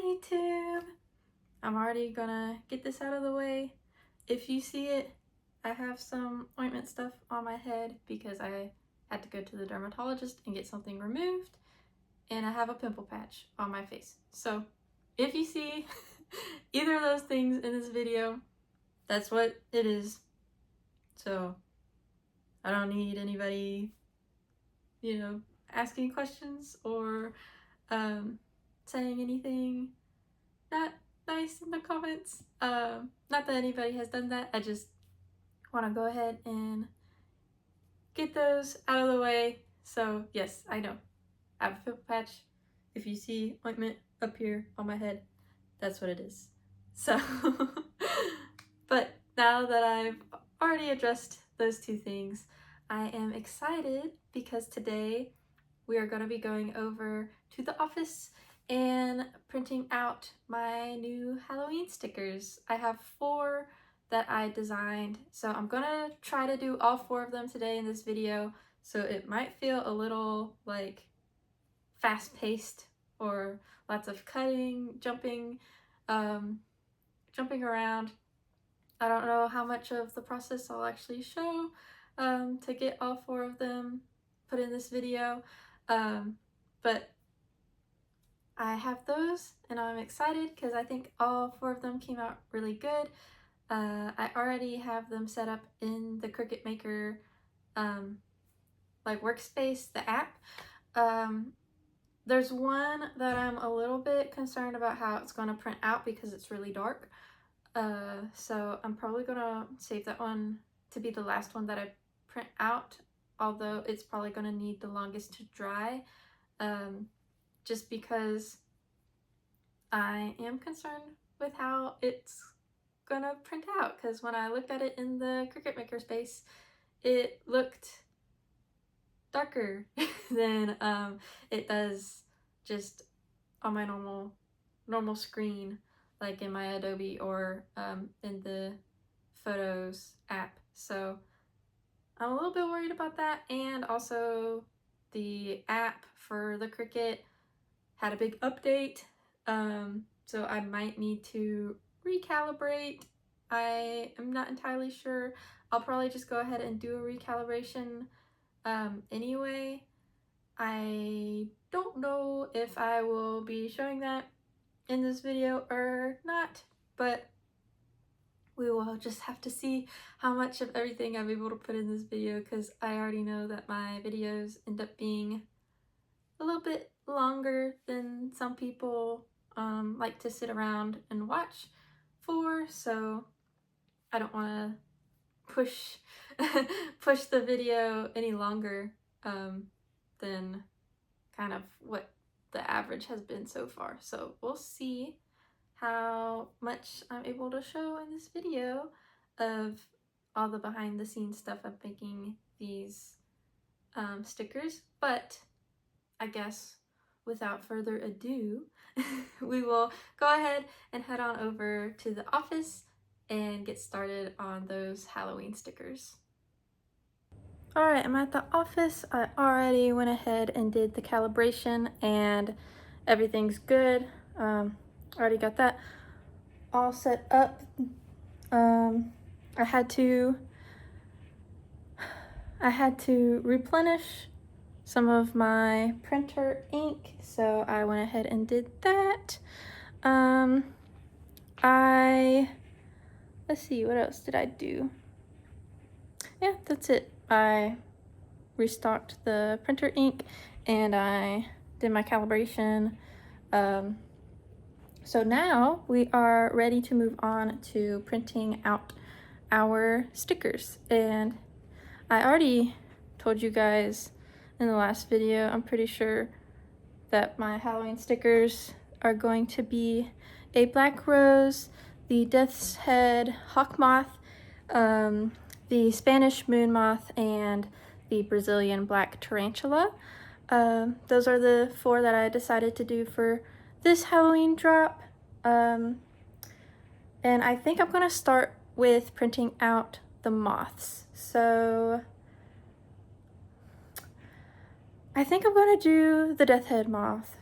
Hi YouTube! I'm already gonna get this out of the way. If you see it, I have some ointment stuff on my head because I had to go to the dermatologist and get something removed, and I have a pimple patch on my face. So if you see either of those things in this video, that's what it is. So I don't need anybody, asking questions or saying anything not nice in the comments. Not that anybody has done that. I just want to go ahead and get those out of the way. So yes, I know. I have a pimple patch. If you see ointment up here on my head, that's what it is. So, but now that I've already addressed those two things, I am excited because today we are going to be going over to the office and printing out my new Halloween stickers. I have 4 that I designed, so I'm gonna try to do all 4 of them today in this video, so it might feel a little like fast-paced or lots of cutting, jumping around. I don't know how much of the process I'll actually show to get all 4 of them put in this video, but I have those and I'm excited because I think all 4 of them came out really good. I already have them set up in the Cricut Maker like workspace, the app. There's one that I'm a little bit concerned about how it's going to print out because it's really dark. So I'm probably going to save that one to be the last one that I print out, although it's probably going to need the longest to dry. Just because I am concerned with how it's gonna print out, because when I looked at it in the Cricut Maker space, it looked darker than it does just on my normal screen, like in my Adobe or in the Photos app. So I'm a little bit worried about that, and also the app for the Cricut had a big update, so I might need to recalibrate. I am not entirely sure. I'll probably just go ahead and do a recalibration anyway. I don't know if I will be showing that in this video or not, but we will just have to see how much of everything I'm able to put in this video, because I already know that my videos end up being a little bit longer than some people like to sit around and watch for, so I don't want to push the video any longer than kind of what the average has been so far. So we'll see how much I'm able to show in this video of all the behind the scenes stuff of making these stickers. But I guess without further ado, we will go ahead and head on over to the office and get started on those Halloween stickers. Alright, I'm at the office. I already went ahead and did the calibration and everything's good. Already got that all set up. I had to replenish some of my printer ink, so I went ahead and did that. Let's see, what else did I do? Yeah, that's it. I restocked the printer ink and I did my calibration. So now we are ready to move on to printing out our stickers. And I already told you guys in the last video, I'm pretty sure, that my Halloween stickers are going to be a black rose, the death's head hawk moth, the Spanish moon moth, and the Brazilian black tarantula. Those are the 4 that I decided to do for this Halloween drop. And I think I'm gonna start with printing out the moths. So I think I'm gonna do the death head moth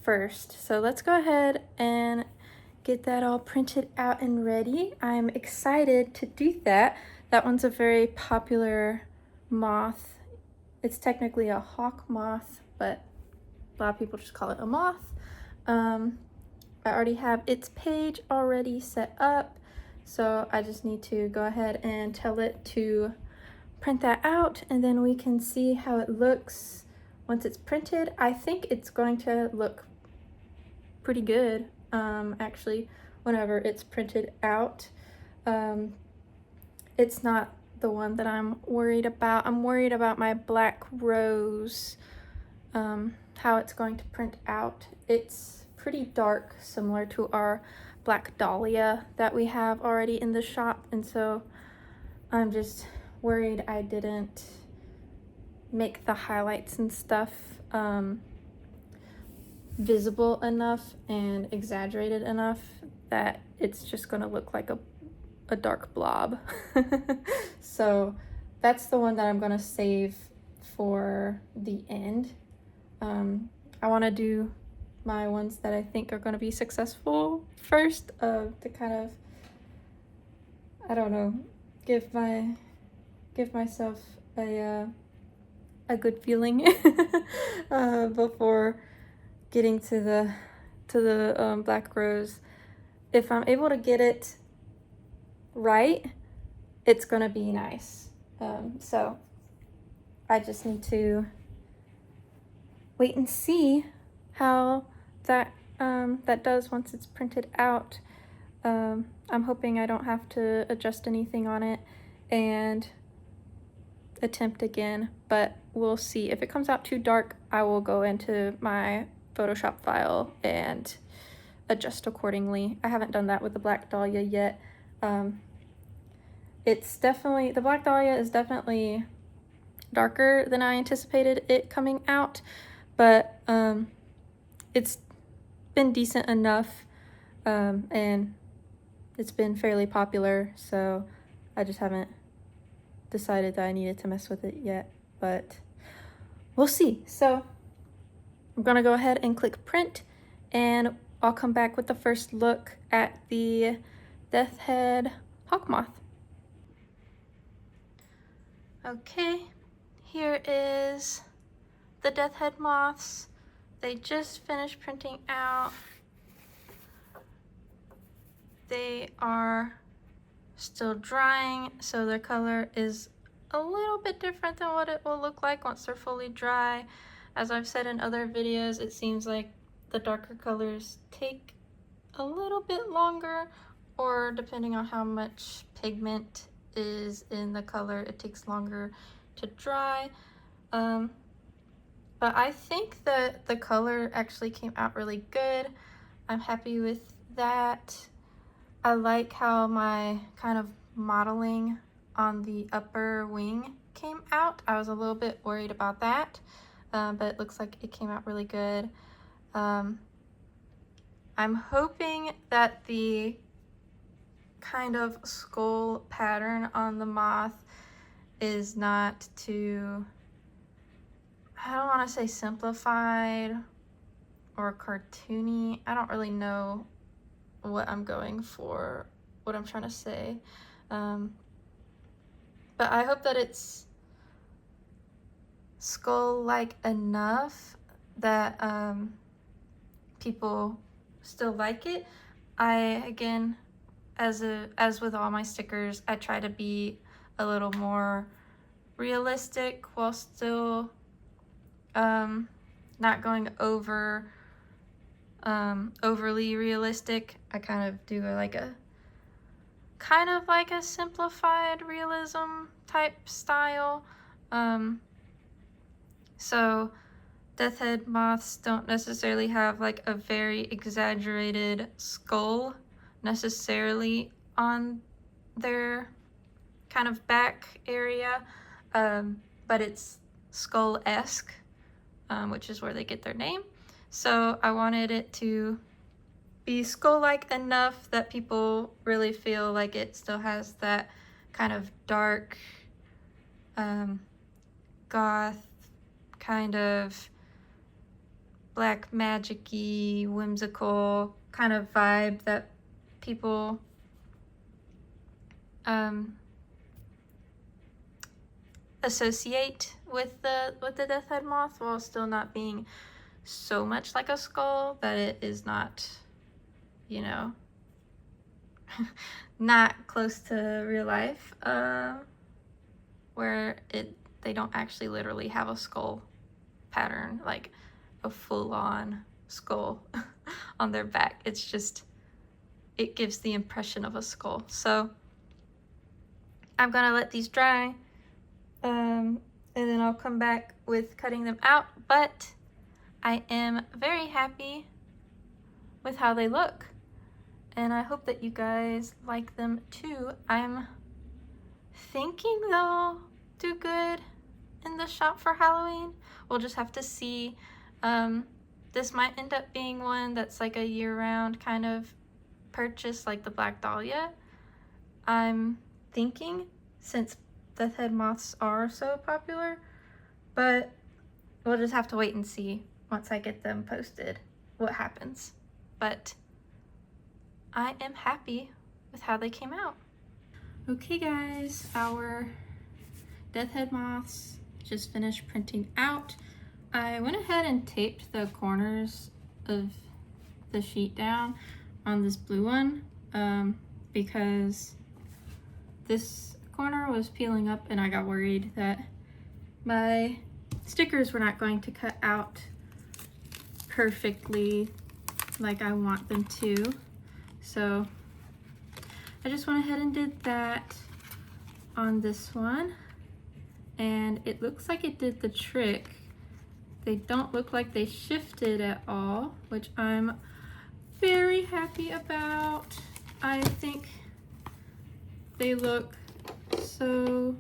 first. So let's go ahead and get that all printed out and ready. I'm excited to do that. That one's a very popular moth. It's technically a hawk moth, but a lot of people just call it a moth. I already have its page already set up, so I just need to go ahead and tell it to print that out, and then we can see how it looks once it's printed. I think it's going to look pretty good, actually, whenever it's printed out. It's not the one that I'm worried about. I'm worried about my black rose, how it's going to print out. It's pretty dark, similar to our black dahlia that we have already in the shop, and so I'm just worried I didn't make the highlights and stuff visible enough and exaggerated enough that it's just gonna look like a dark blob. So that's the one that I'm gonna save for the end. I want to do my ones that I think are going to be successful first, to kind of, I don't know, give myself a good feeling before getting to the black rose. If I'm able to get it right, it's gonna be nice. So I just need to wait and see how that does once it's printed out. I'm hoping I don't have to adjust anything on it and attempt again, but we'll see. If it comes out too dark, I will go into my Photoshop file and adjust accordingly. I haven't done that with the black dahlia yet. It's definitely, the black dahlia is definitely darker than I anticipated it coming out, but it's been decent enough, and it's been fairly popular, so I just haven't decided that I needed to mess with it yet, but we'll see. So I'm gonna go ahead and click print, and I'll come back with the first look at the Death Head Hawk Moth. Okay, here is the Death Head Moths. They just finished printing out. They are still drying, so their color is a little bit different than what it will look like once they're fully dry. As I've said in other videos, it seems like the darker colors take a little bit longer, or depending on how much pigment is in the color, it takes longer to dry. But I think that the color actually came out really good. I'm happy with that. I like how my kind of modeling on the upper wing came out. I was a little bit worried about that, but it looks like it came out really good. I'm hoping that the kind of skull pattern on the moth is not too, I don't want to say simplified or cartoony. I don't really know what I'm going for, what I'm trying to say. But I hope that it's skull-like enough that people still like it. Again, as with all my stickers, I try to be a little more realistic while still not going overly realistic. I kind of do like a simplified realism type style. So Death Head moths don't necessarily have like a very exaggerated skull necessarily on their kind of back area, but it's skull-esque, which is where they get their name. So I wanted it to be skull-like enough that people really feel like it still has that kind of dark, goth, kind of black magic-y, whimsical kind of vibe that people associate with the death head moth, while still not being so much like a skull that it is not, you know, not close to real life, where they don't actually literally have a skull pattern, like a full-on skull on their back. It's just, it gives the impression of a skull. So I'm gonna let these dry, and then I'll come back with cutting them out, but I am very happy with how they look, and I hope that you guys like them too. I'm thinking they'll do good in the shop for Halloween. We'll just have to see. This might end up being one that's like a year-round kind of purchase, like the Black Dahlia. I'm thinking, since death head moths are so popular, but we'll just have to wait and see once I get them posted what happens. But I am happy with how they came out. Okay guys, our death head moths just finished printing out. I went ahead and taped the corners of the sheet down on this blue one, because this corner was peeling up and I got worried that my stickers were not going to cut out perfectly like I want them to. So I just went ahead and did that on this one, and it looks like it did the trick. They don't look like they shifted at all, which I'm very happy about. I think they look so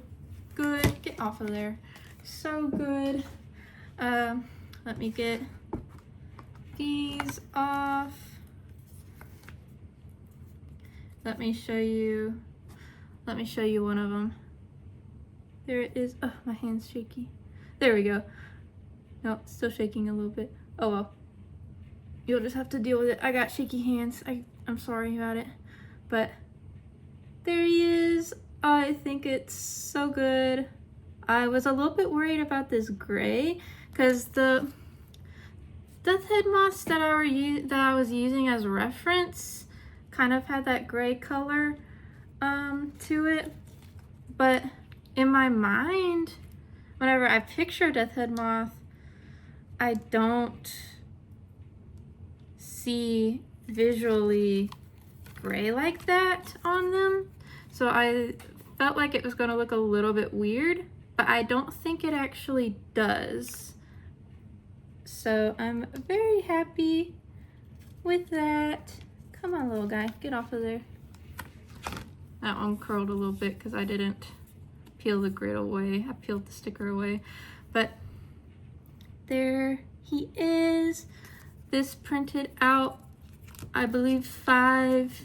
good. Get off of there. So good. Let me get these off. Let me show you one of them. There it is. Oh, my hand's shaky. There we go. No, it's still shaking a little bit. Oh well. You'll just have to deal with it. I got shaky hands. I'm sorry about it. But there he is. I think it's so good. I was a little bit worried about this gray, because the death head moths that I was using as reference kind of had that gray color to it. But in my mind, whenever I picture death head moth, I don't see visually gray like that on them. So I felt like it was going to look a little bit weird, but I don't think it actually does. So I'm very happy with that. Come on, little guy, get off of there. That one curled a little bit because I didn't peel the grid away. I peeled the sticker away, but there he is. This printed out, I believe, 5,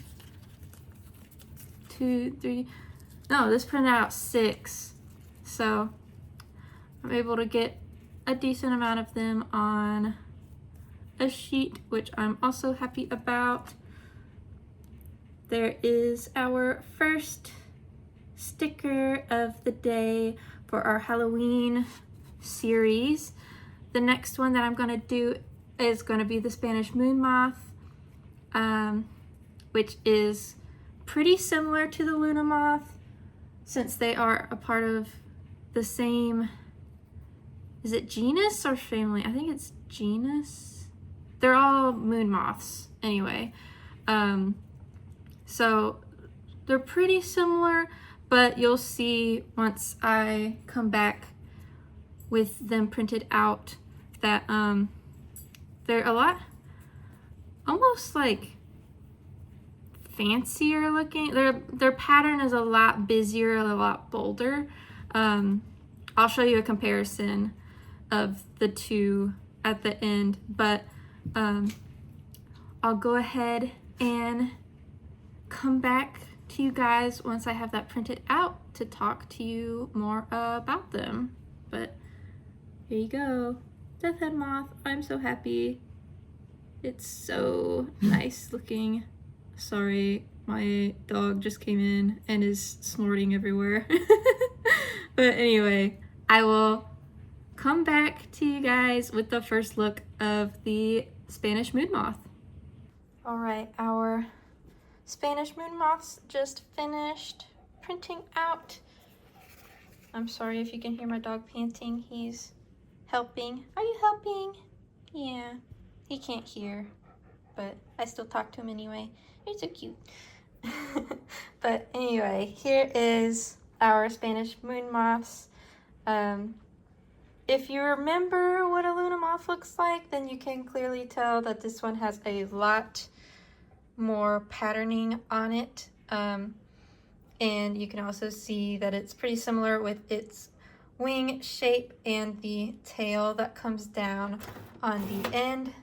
2, 3, no, this printed out 6. So I'm able to get a decent amount of them on a sheet, which I'm also happy about. There is our first sticker of the day for our Halloween series. The next one that I'm going to do is going to be the Spanish moon moth, which is pretty similar to the Luna moth, since they are a part of the same, is it genus or family? I think it's genus. They're all moon moths anyway. So they're pretty similar, but you'll see once I come back with them printed out that they're a lot, almost like fancier looking. Their pattern is a lot busier, a lot bolder. I'll show you a comparison of the two at the end, but I'll go ahead and come back to you guys once I have that printed out to talk to you more about them. But here you go, death head moth. I'm so happy. It's so nice looking. Sorry, my dog just came in and is snorting everywhere. But anyway, I will come back to you guys with the first look of the Spanish moon moth. All right, our Spanish moon moths just finished printing out. I'm sorry if you can hear my dog panting. He's helping. Are you helping? Yeah, he can't hear, but I still talk to him anyway. You're so cute. But anyway, here is our Spanish moon moths. If you remember what a Luna moth looks like, then you can clearly tell that this one has a lot more patterning on it. And you can also see that it's pretty similar with its wing shape and the tail that comes down on the end.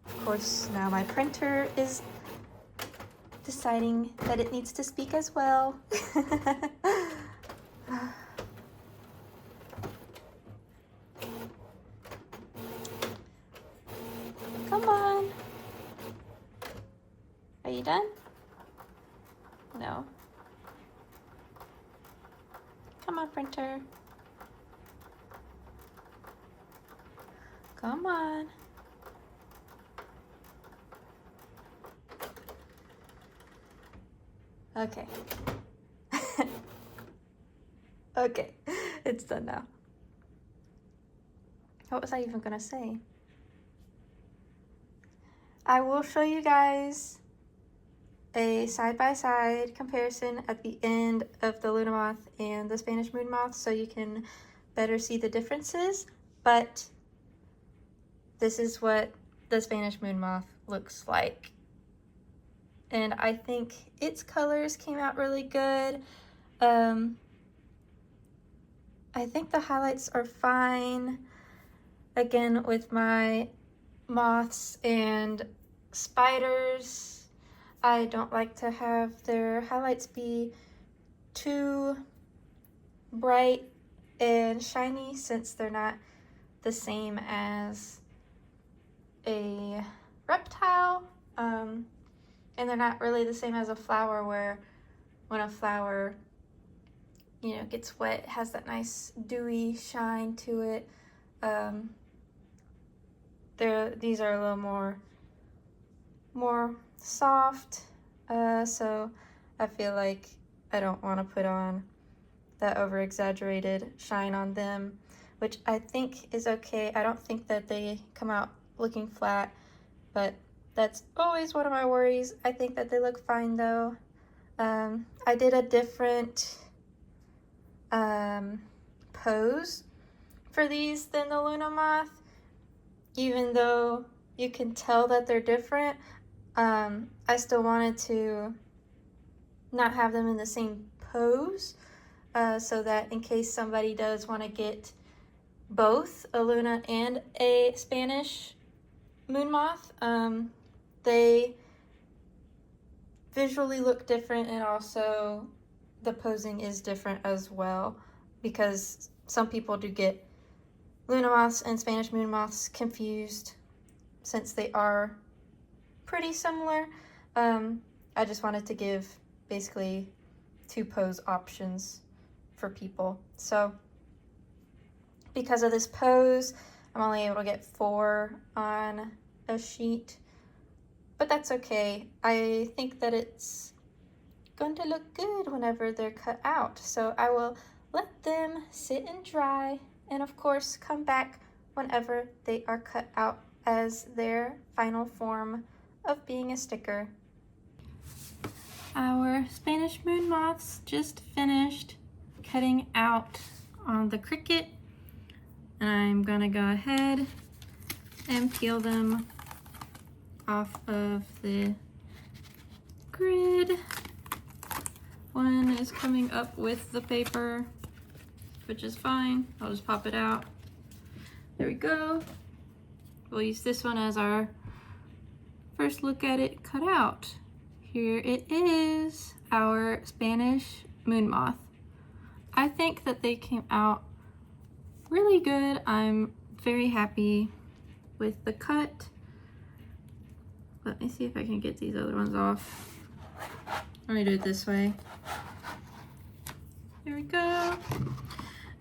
Of course, now my printer is deciding that it needs to speak as well. Come on. Are you done? No. Come on, printer. Come on. Okay. Okay, it's done now. What was I even gonna say? I will show you guys a side-by-side comparison at the end of the Luna moth and the Spanish moon moth so you can better see the differences, but this is what the Spanish moon moth looks like. And I think its colors came out really good. I think the highlights are fine. Again, with my moths and spiders, I don't like to have their highlights be too bright and shiny since they're not the same as a reptile. And they're not really the same as a flower, where when a flower, you know, gets wet, it has that nice dewy shine to it. These are a little more soft, so I feel like I don't want to put on that over exaggerated shine on them, which I think is okay. I don't think that they come out looking flat, but that's always one of my worries. I think that they look fine though. I did a different pose for these than the Luna moth, even though you can tell that they're different. I still wanted to not have them in the same pose, so that in case somebody does want to get both a Luna and a Spanish moon moth, they visually look different, and also the posing is different as well, because some people do get Luna moths and Spanish moon moths confused since they are pretty similar. I just wanted to give basically 2 pose options for people. So because of this pose, I'm only able to get 4 on a sheet, but that's okay. I think that it's going to look good whenever they're cut out. So I will let them sit and dry, and of course come back whenever they are cut out as their final form of being a sticker. Our Spanish moon moths just finished cutting out on the Cricut, and I'm gonna go ahead and peel them off of the grid. One is coming up with the paper, which is fine. I'll just pop it out. There we go. We'll use this one as our first look at it cut out. Here it is, our Spanish moon moth. I think that they came out really good. I'm very happy with the cut. Let me see if I can get these other ones off. Let me do it this way. Here we go.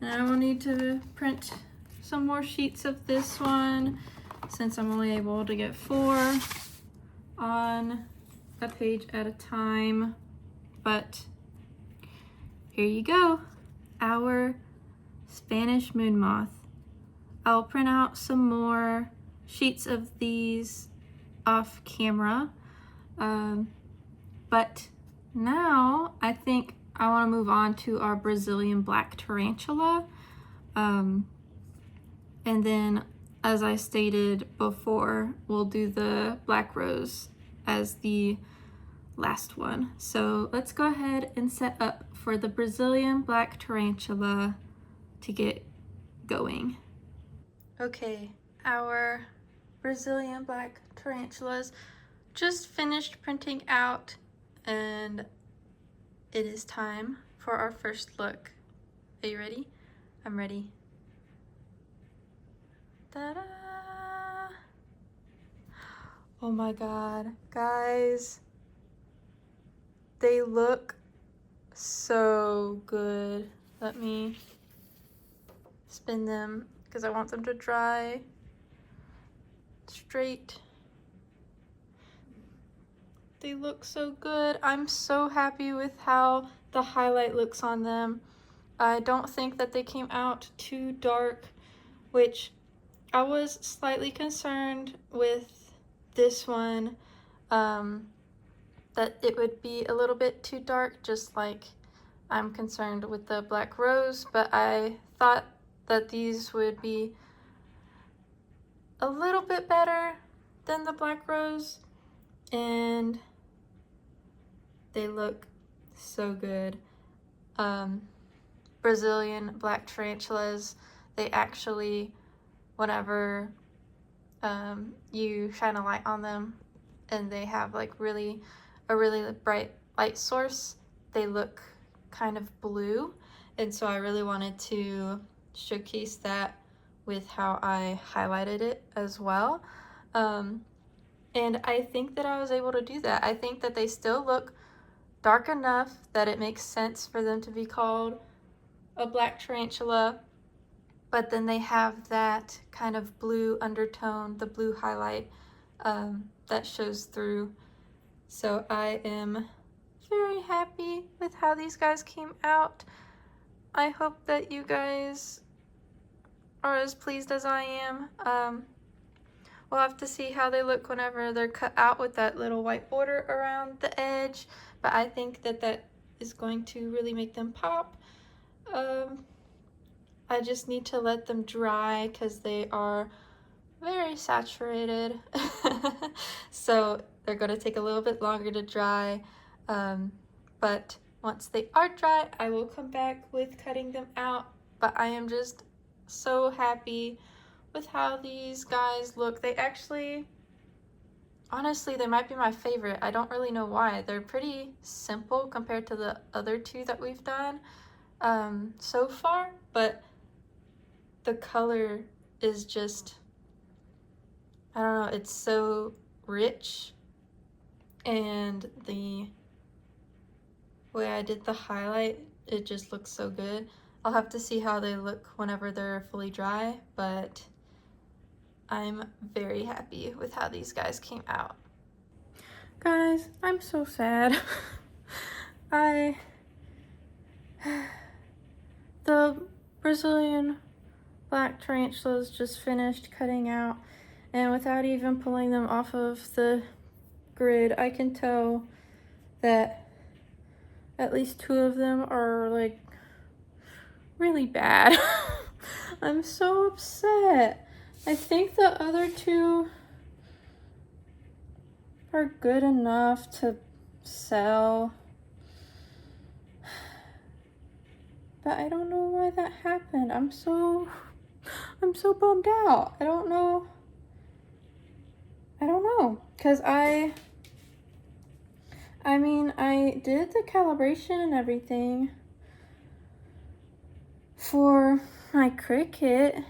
And I will need to print some more sheets of this one since I'm only able to get 4 on a page at a time. But here you go, our Spanish moon moth. I'll print out some more sheets of these off camera. But now I think I want to move on to our Brazilian black tarantula. And then, as I stated before, we'll do the black rose as the last one. So let's go ahead and set up for the Brazilian black tarantula to get going. Okay, our Brazilian black tarantulas just finished printing out, and it is time for our first look. Are you ready? I'm ready. Ta-da! Oh my god, guys. They look so good. Let me spin them because I want them to dry straight. They look so good. I'm so happy with how the highlight looks on them. I don't think that they came out too dark, which I was slightly concerned with this one, that it would be a little bit too dark, just like I'm concerned with the black rose, but I thought that these would be a little bit better than the black rose, and they look so good. Brazilian black tarantulas, they actually, whenever you shine a light on them and they have like a really bright light source, they look kind of blue, and so I really wanted to showcase that with how I highlighted it as well. And I think that I was able to do that. I think that they still look dark enough that it makes sense for them to be called a black tarantula, but then they have that kind of blue undertone, the blue highlight that shows through. So I am very happy with how these guys came out. I hope that you guys are as pleased as I am. We'll have to see how they look whenever they're cut out with that little white border around the edge, but I think that that is going to really make them pop. I just need to let them dry because they are very saturated. So they're going to take a little bit longer to dry. But once they are dry, I will come back with cutting them out. But I am just so happy with how these guys look. They actually, honestly, they might be my favorite. I don't really know why. They're pretty simple compared to the other two that we've done so far, but the color is just, I don't know, it's so rich, and the way I did the highlight, it just looks so good. I'll have to see how they look whenever they're fully dry, but I'm very happy with how these guys came out. Guys, I'm so sad. The Brazilian black tarantulas just finished cutting out, and without even pulling them off of the grid, I can tell that at least 2 of them are like really bad. I'm so upset. I think the other 2 are good enough to sell, but I don't know why that happened. I'm so bummed out. I don't know, because I mean, I did the calibration and everything for my Cricut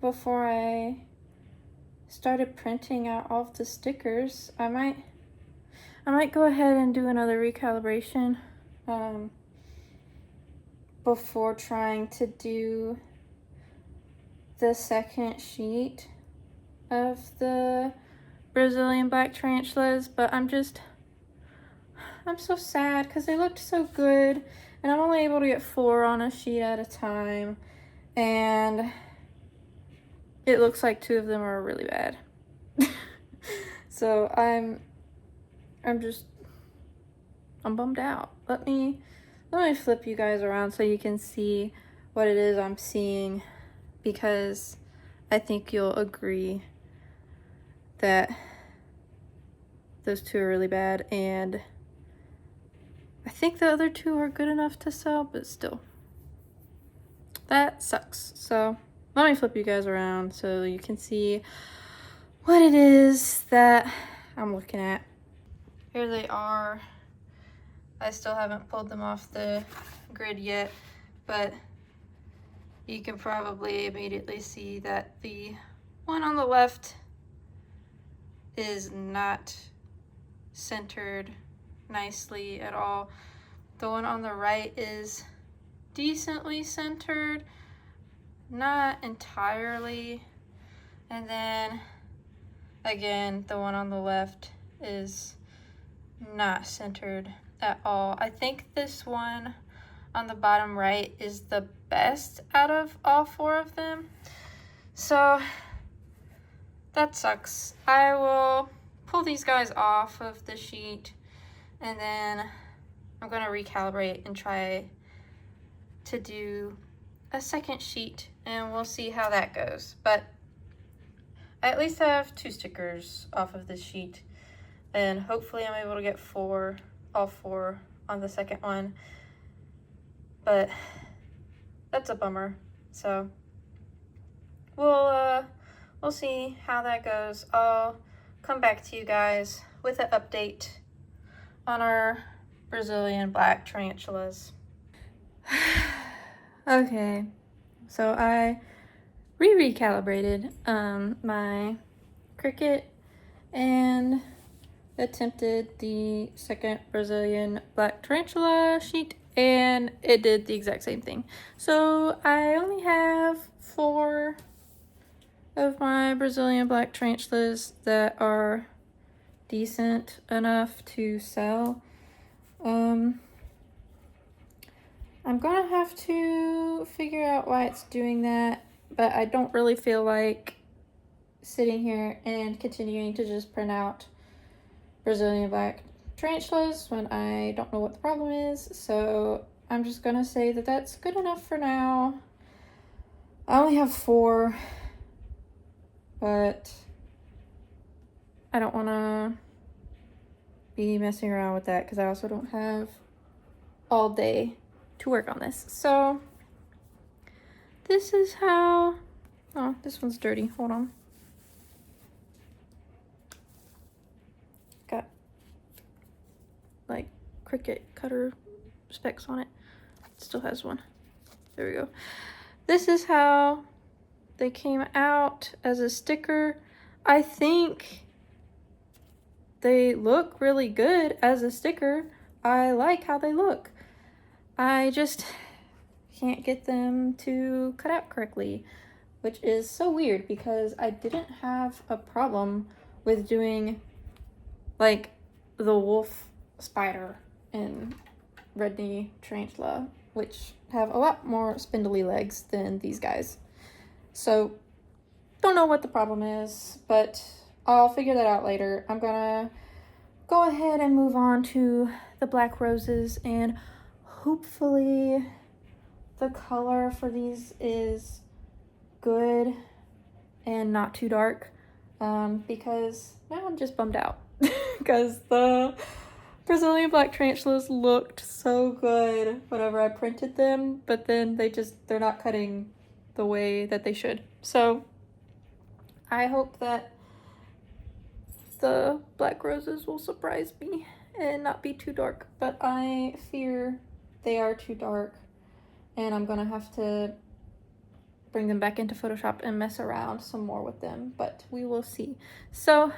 before I started printing out all of the stickers. I might go ahead and do another recalibration before trying to do the second sheet of the Brazilian black tarantulas, but I'm so sad because they looked so good, and I'm only able to get 4 on a sheet at a time, and it looks like 2 of them are really bad. So I'm bummed out. Let me flip you guys around so you can see what it is I'm seeing, because I think you'll agree that those 2 are really bad, and I think the other 2 are good enough to sell, but still, that sucks. So let me flip you guys around so you can see what it is that I'm looking at. Here they are. I still haven't pulled them off the grid yet, but you can probably immediately see that the one on the left is not centered nicely at all. The one on the right is decently centered, not entirely. And then again, the one on the left is not centered at all. I think this one on the bottom right is the best out of all 4 of them. So that sucks. I will pull these guys off of the sheet, and then I'm gonna recalibrate and try to do a second sheet, and we'll see how that goes. But I at least have 2 stickers off of this sheet, and hopefully I'm able to get all 4 on the second one. But that's a bummer. So we'll see how that goes. I'll come back to you guys with an update on our Brazilian black tarantulas. Okay, so I recalibrated my Cricut and attempted the second Brazilian black tarantula sheet, and it did the exact same thing. So I only have 4 of my Brazilian black tarantulas that are decent enough to sell. I'm gonna have to figure out why it's doing that, but I don't really feel like sitting here and continuing to just print out Brazilian black tarantulas when I don't know what the problem is. So I'm just gonna say that that's good enough for now. I only have 4, but I don't want to be messing around with that because I also don't have all day to work on this. So this is how, oh, this one's dirty. Hold on. Got like Cricut cutter specs on it. It still has one. There we go. This is how they came out as a sticker. I think they look really good as a sticker. I like how they look. I just can't get them to cut out correctly, which is so weird because I didn't have a problem with doing like the wolf spider and red knee tarantula, which have a lot more spindly legs than these guys. So don't know what the problem is, but I'll figure that out later. I'm gonna go ahead and move on to the black roses, and hopefully the color for these is good and not too dark, because now I'm just bummed out because the Brazilian black tarantulas looked so good whenever I printed them, but then they're not cutting the way that they should. So I hope that the black roses will surprise me and not be too dark, but I fear they are too dark, and I'm gonna have to bring them back into Photoshop and mess around some more with them, but we will see. So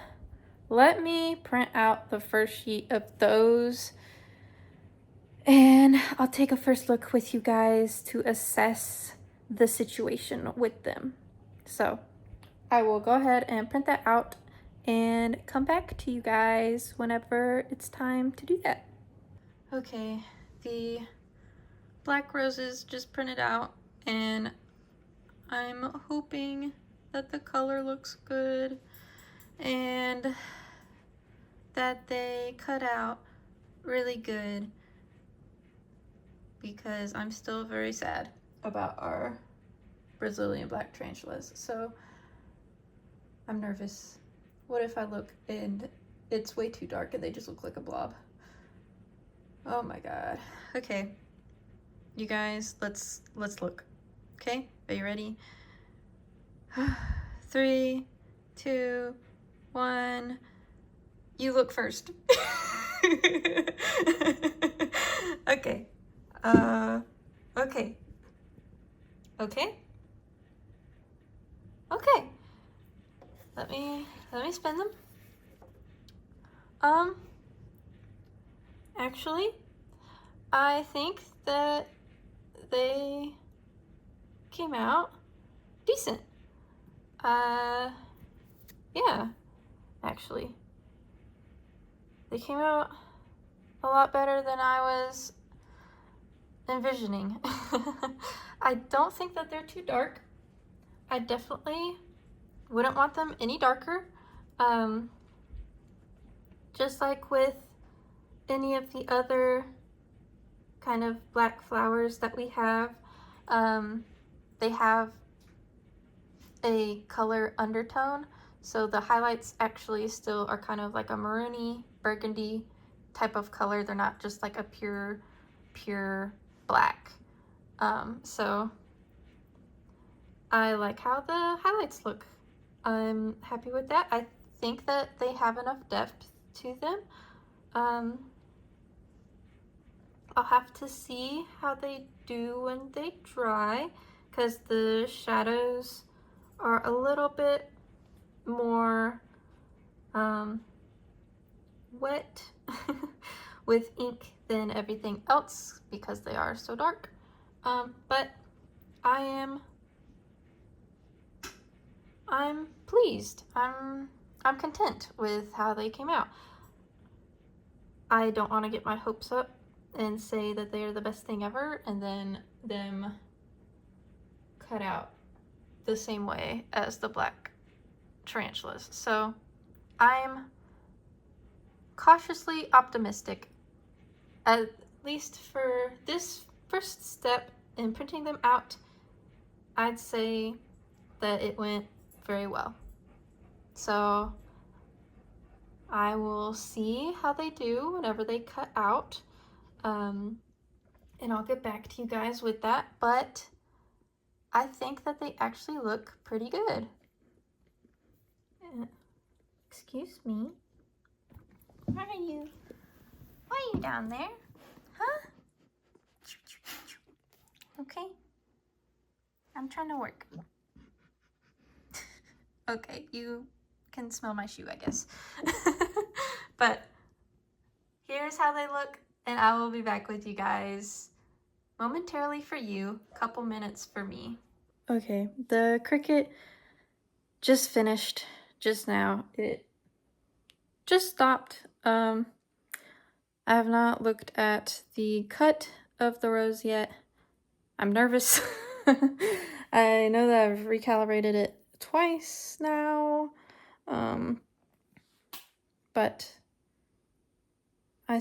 let me print out the first sheet of those, and I'll take a first look with you guys to assess the situation with them. So I will go ahead and print that out and come back to you guys whenever it's time to do that. Okay, the black roses just printed out, and I'm hoping that the color looks good and that they cut out really good, because I'm still very sad about our Brazilian black tarantulas. So I'm nervous. What if I look and it's way too dark and they just look like a blob? Oh my god. Okay, you guys, let's look. Okay, are you ready? 3, 2, 1. You look first. Okay. Okay. Okay. Okay. Let me spin them. Actually, I think that they came out decent. Yeah, actually. They came out a lot better than I was envisioning. I don't think that they're too dark. I definitely wouldn't want them any darker. Just like with any of the other kind of black flowers that we have, they have a color undertone, so the highlights actually still are kind of like a maroony burgundy type of color. They're not just like a pure black. So I like how the highlights look. I'm happy with that. I think that they have enough depth to them. I'll have to see how they do when they dry, because the shadows are a little bit more wet with ink than everything else because they are so dark. But I'm pleased. I'm content with how they came out. I don't want to get my hopes up and say that they are the best thing ever and then them cut out the same way as the black tarantulas. So I'm cautiously optimistic, at least for this first step in printing them out. I'd say that it went very well. So I will see how they do whenever they cut out, and I'll get back to you guys with that, but I think that they actually look pretty good. Excuse me. Why are you down there? Huh? Okay. I'm trying to work. Okay, you can smell my shoe, I guess. But here's how they look, and I will be back with you guys momentarily for you, couple minutes for me. Okay, the Cricut just finished just now. It just stopped. I have not looked at the cut of the rose yet. I'm nervous. I know that I've recalibrated it twice now, but I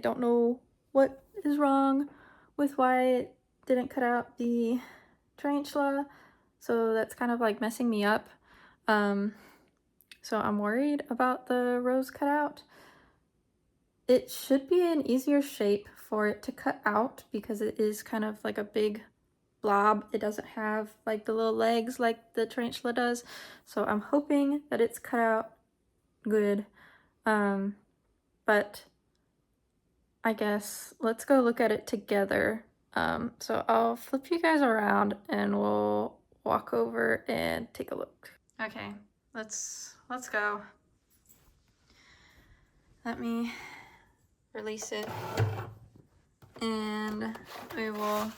don't know what is wrong with why it didn't cut out the tarantula, so that's kind of like messing me up. So I'm worried about the rose cutout. It should be an easier shape for it to cut out because it is kind of like a big blob. It doesn't have like the little legs like the tarantula does. So I'm hoping that it's cut out good. But I guess let's go look at it together. So I'll flip you guys around and we'll walk over and take a look. Okay, let's go. Let me release it and we will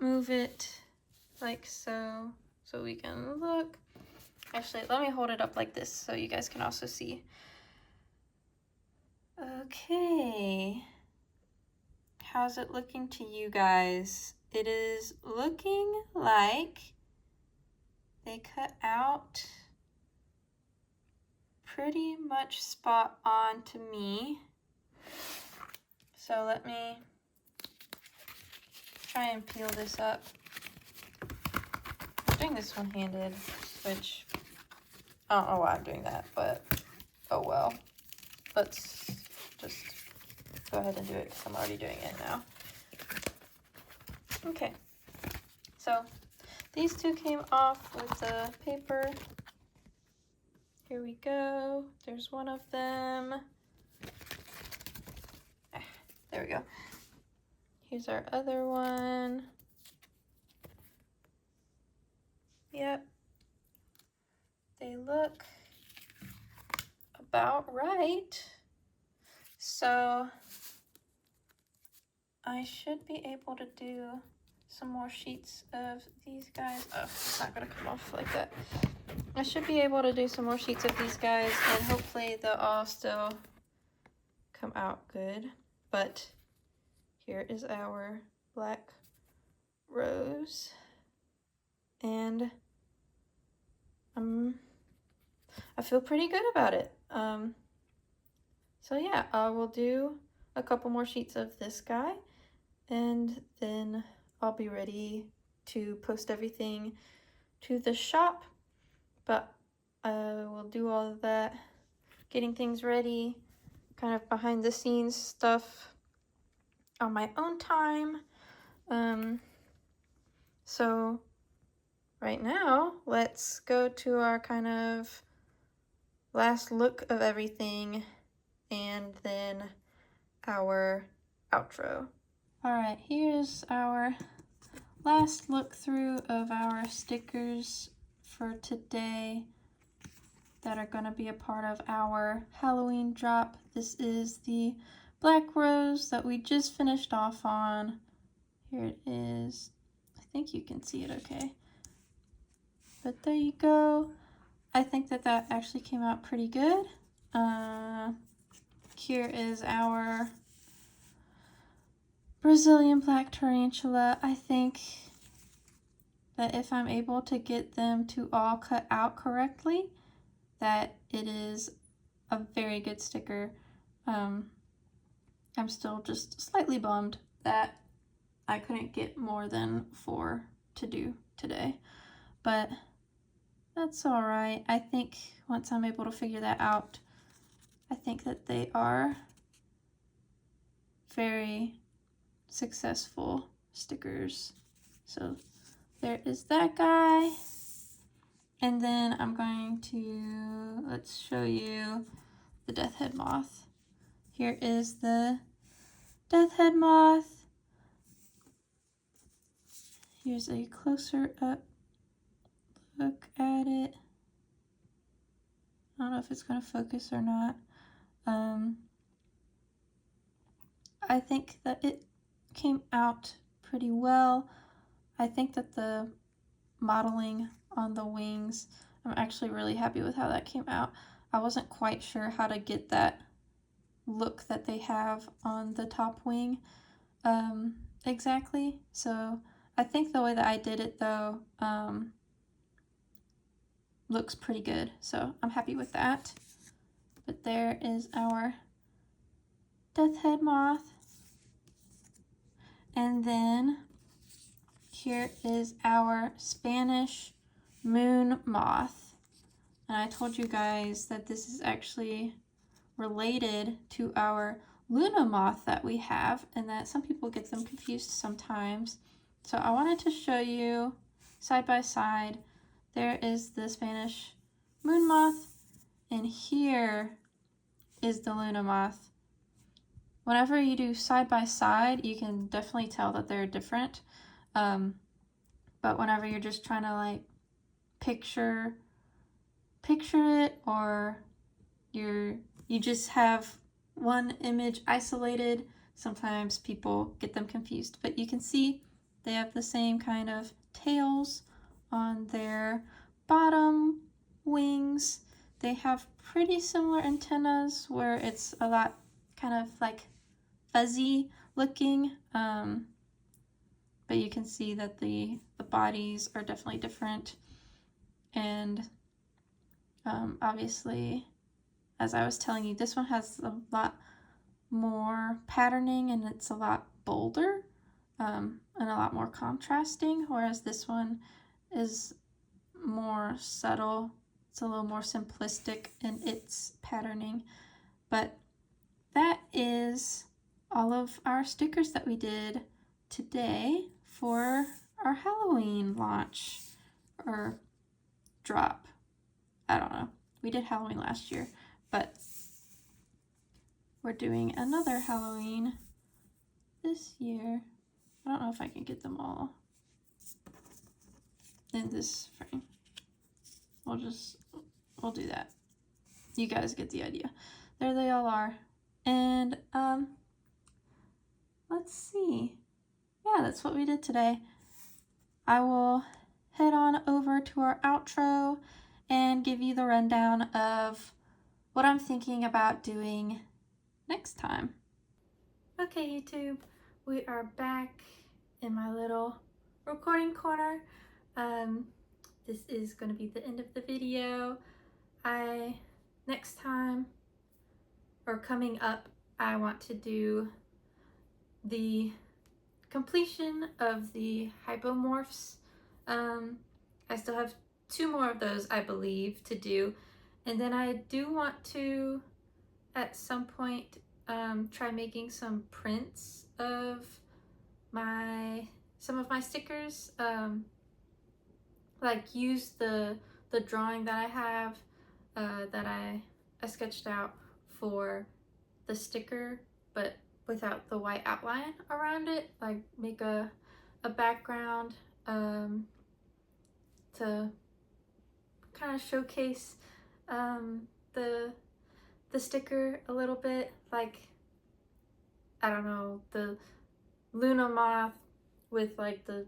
move it like so we can look. Actually, let me hold it up like this so you guys can also see. Okay. How's it looking to you guys? It is looking like they cut out pretty much spot on to me. So let me try and peel this up. I'm doing this one-handed, which I don't know why I'm doing that, but oh well. Let's just go ahead and do it because I'm already doing it now. Okay, so these two came off with the paper. Here we go. There's one of them. There we go. Here's our other one. Yep. They look about right. So I should be able to do some more sheets of these guys. Oh, it's not gonna come off like that. I should be able to do some more sheets of these guys and hopefully they'll all still come out good. But here is our black rose. And I feel pretty good about it. So yeah, I will do a couple more sheets of this guy and then I'll be ready to post everything to the shop. But I will do all of that, getting things ready, kind of behind the scenes stuff on my own time. So right now, let's go to our kind of last look of everything and then our outro. All right, here's our last look through of our stickers for today that are going to be a part of our Halloween drop. This is the black rose that we just finished off on. Here it is. I think you can see it okay. But there you go. I think that that actually came out pretty good. Here is our Brazilian black tarantula. I think that if I'm able to get them to all cut out correctly, that it is a very good sticker. I'm still just slightly bummed that I couldn't get more than 4 to do today, but that's all right. I think once I'm able to figure that out, I think that they are very successful stickers. So there is that guy. And then I'm going to, let's show you the death head moth. Here is the death head moth. Here's a closer up look at it. I don't know if it's going to focus or not. I think that it came out pretty well. I think that the modeling on the wings, I'm actually really happy with how that came out. I wasn't quite sure how to get that look that they have on the top wing exactly. So I think the way that I did it though looks pretty good. So I'm happy with that. But there is our death head moth. And then here is our Spanish moon moth. And I told you guys that this is actually related to our Luna moth that we have, and that some people get them confused sometimes. So I wanted to show you side by side. There is the Spanish moon moth, and here is the Luna moth. Whenever you do side by side, you can definitely tell that they're different. But but whenever you're just trying to like picture it, or you just have one image isolated, sometimes people get them confused. But you can see they have the same kind of tails on their bottom wings. They have pretty similar antennas where it's a lot kind of like fuzzy looking, but you can see that the bodies are definitely different. And obviously, as I was telling you, this one has a lot more patterning and it's a lot bolder, and a lot more contrasting, whereas this one is more subtle. It's a little more simplistic in its patterning. But that is all of our stickers that we did today for our Halloween launch or drop. I don't know. We did Halloween last year, but we're doing another Halloween this year. I don't know if I can get them all in this frame. We'll do that. You guys get the idea. There they all are. And let's see. Yeah, that's what we did today. I will head on over to our outro and give you the rundown of what I'm thinking about doing next time. Okay, YouTube, we are back in my little recording corner. This is going to be the end of the video. Next time, or coming up, I want to do the completion of the hypomorphs. I still have 2 more of those, I believe, to do. And then I do want to, at some point, try making some prints of some of my stickers. Like use the drawing that I have, that I sketched out for the sticker, but without the white outline around it. Like make a background to kind of showcase the sticker a little bit. Like, I don't know, the Luna moth with like the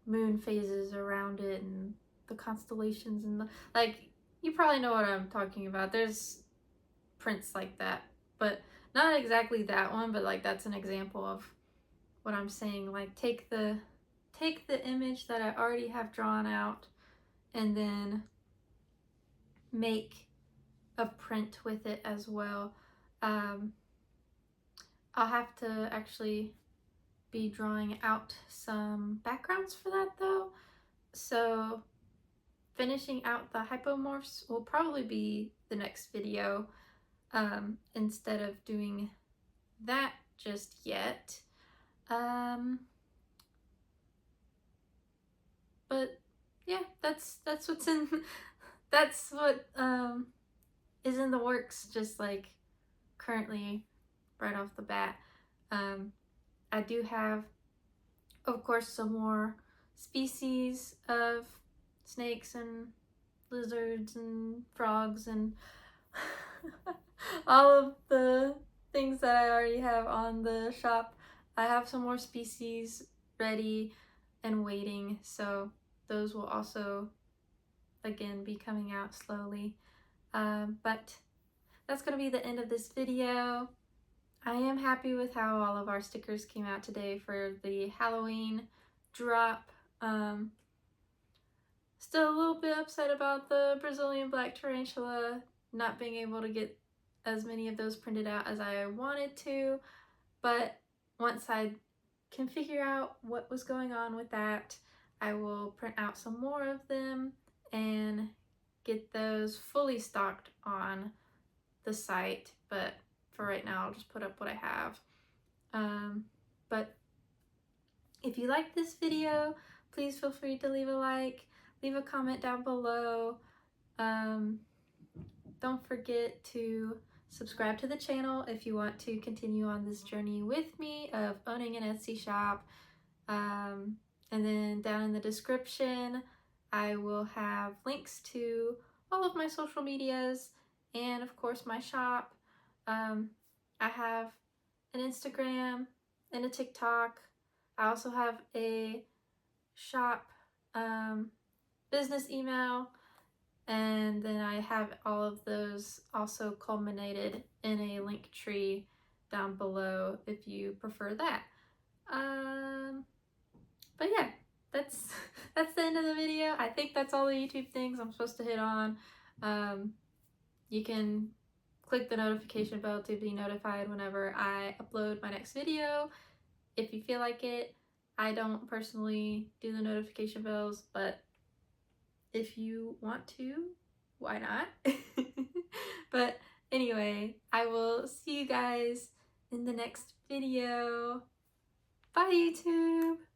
moon phases around it and the constellations and like, you probably know what I'm talking about. There's prints like that, but not exactly that one, but like that's an example of what I'm saying. Like take the image that I already have drawn out and then make a print with it as well. I'll have to actually be drawing out some backgrounds for that though. So finishing out the hypomorphs will probably be the next video, instead of doing that just yet. But yeah, that's what's in that's what is in the works, just like currently right off the bat. I do have, of course, some more species of snakes and lizards and frogs and all of the things that I already have on the shop. I have some more species ready and waiting, so those will also again be coming out slowly. But that's going to be the end of this video. I am happy with how all of our stickers came out today for the Halloween drop. Still a little bit upset about the Brazilian black tarantula, not being able to get as many of those printed out as I wanted to, but once I can figure out what was going on with that, I will print out some more of them and get those fully stocked on the site. But for right now, I'll just put up what I have. But if you like this video, please feel free to leave a like, leave a comment down below. Don't forget to subscribe to the channel if you want to continue on this journey with me of owning an Etsy shop, And then down in the description, I will have links to all of my social medias and of course my shop. I have an Instagram and a TikTok. I also have a shop business email, and then I have all of those also culminated in a LinkTree down below if you prefer that. But yeah, that's that's the end of the video. I think that's all the YouTube things I'm supposed to hit on. You can click the notification bell to be notified whenever I upload my next video if you feel like it. I don't personally do the notification bells, but if you want to, why not? But anyway, I will see you guys in the next video. Bye, YouTube!